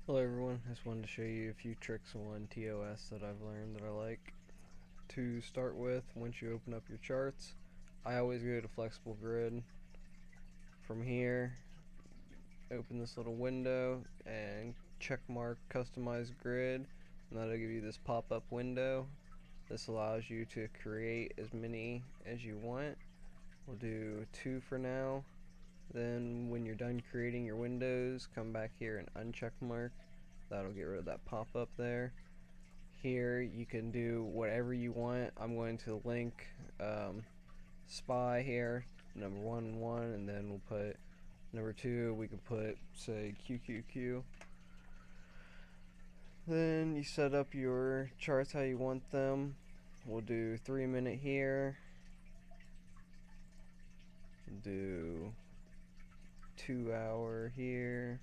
Hello everyone, I just wanted to show you a few tricks on TOS that I've learned that I like. To start with, once you open up your charts, I always go to flexible grid. From here, open this little window and check mark customize grid, and that'll give you this pop-up window. This allows you to create as many as you want. We'll do 2 for now. Then when you're done creating your windows, come back here and uncheck mark. That'll get rid of that pop-up there. Here you can do whatever you want. I'm going to link spy here, number 1 and then we'll put number 2. We can put, say, QQQ. Then you set up your charts how you want them. We'll do 3-minute here. We'll do 2-hour here.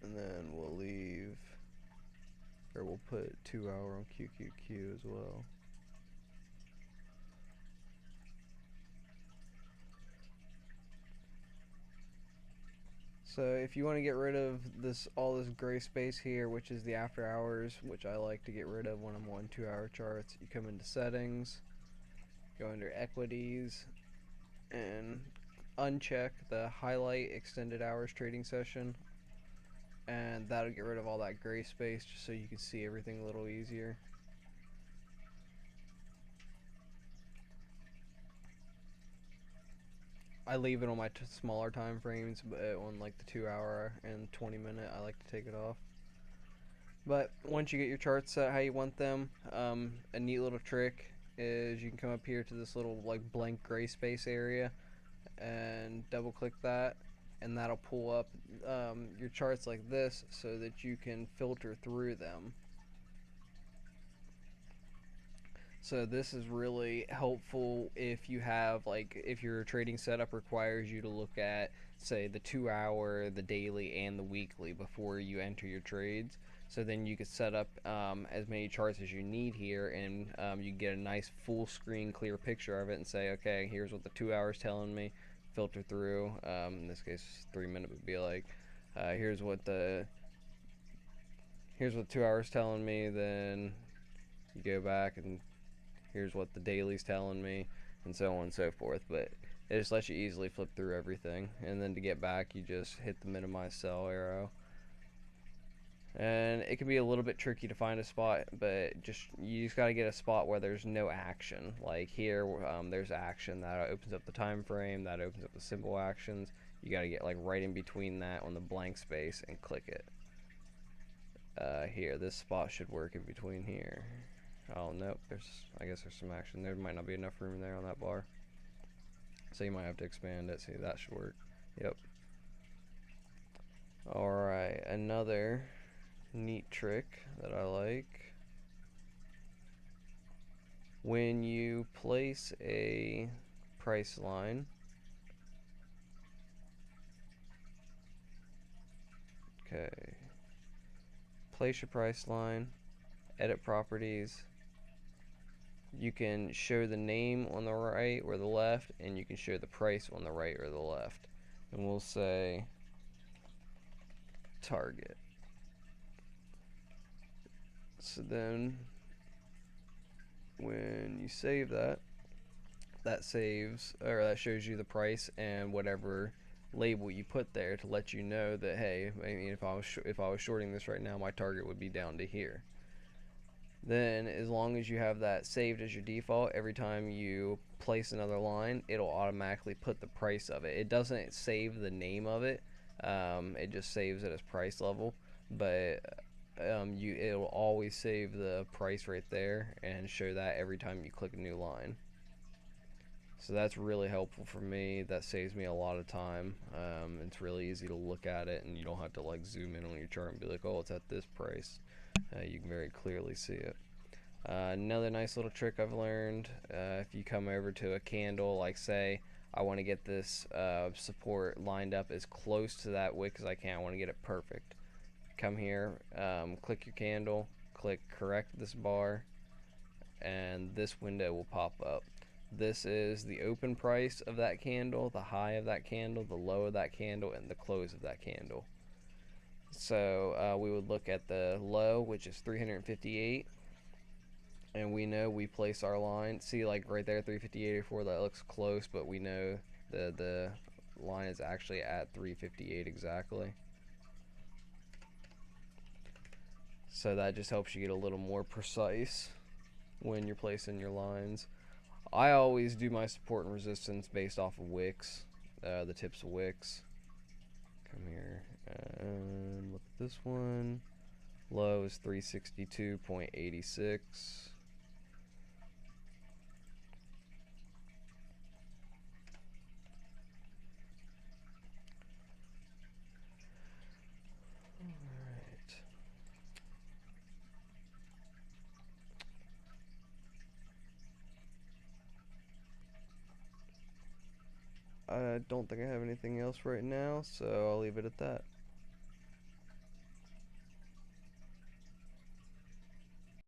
And then we'll leave, or we'll put 2-hour on QQQ as well. So if you want to get rid of all this gray space here, which is the after hours, which I like to get rid of when I'm on 2-hour charts, you come into settings, go under equities, and uncheck the highlight extended hours trading session, and that'll get rid of all that gray space just so you can see everything a little easier. I leave it on my smaller time frames, but on like the 2-hour and 20-minute, I like to take it off. But once you get your charts set how you want them, a neat little trick is you can come up here to this little like blank gray space area and double click that, and that'll pull up your charts like this so that you can filter through them. So this is really helpful if you have, like, if your trading setup requires you to look at, say, the 2-hour, the daily, and the weekly before you enter your trades. So then you could set up as many charts as you need here, and you get a nice full screen clear picture of it and say, okay, here's what the 2 hours telling me, filter through. In this case, 3-minute would be like, here's what 2 hours telling me. Then you go back and here's what the daily's telling me, and so on and so forth. But it just lets you easily flip through everything, and then to get back you just hit the minimize sell arrow. And it can be a little bit tricky to find a spot, but you just got to get a spot where there's no action. Like here, there's action that opens up the time frame, that opens up the symbol actions. You got to get like right in between that on the blank space and click it. Here, this spot should work in between here. Oh nope, I guess there's some action. There might not be enough room there on that bar, so you might have to expand it. See, that should work. Yep. Alright, another neat trick that I like. When you place a price line, okay, place your price line, edit properties. You can show the name on the right or the left, and you can show the price on the right or the left. And we'll say target. So then when you save that, that shows you the price and whatever label you put there to let you know that, hey, I mean, if I was shorting this right now, my target would be down to here. Then as long as you have that saved as your default, every time you place another line, it'll automatically put the price of it. It doesn't save the name of it, it just saves it as price level, but it'll always save the price right there and show that every time you click a new line. So that's really helpful for me. That saves me a lot of time. It's really easy to look at it, and you don't have to like zoom in on your chart and be like, oh, it's at this price. You can very clearly see it. Another nice little trick I've learned, if you come over to a candle, like say I want to get this support lined up as close to that wick as I can, I want to get it perfect. Come here, click your candle, click correct this bar, and this window will pop up. This is the open price of that candle, the high of that candle, the low of that candle, and the close of that candle. So we would look at the low, which is 358, and we know we place our line. See, like right there, 358.84. That looks close, but we know the line is actually at 358 exactly. So that just helps you get a little more precise when you're placing your lines. I always do my support and resistance based off of wicks, the tips of wicks. Come here and look at this one. Low is 362.86. I don't think I have anything else right now, so I'll leave it at that.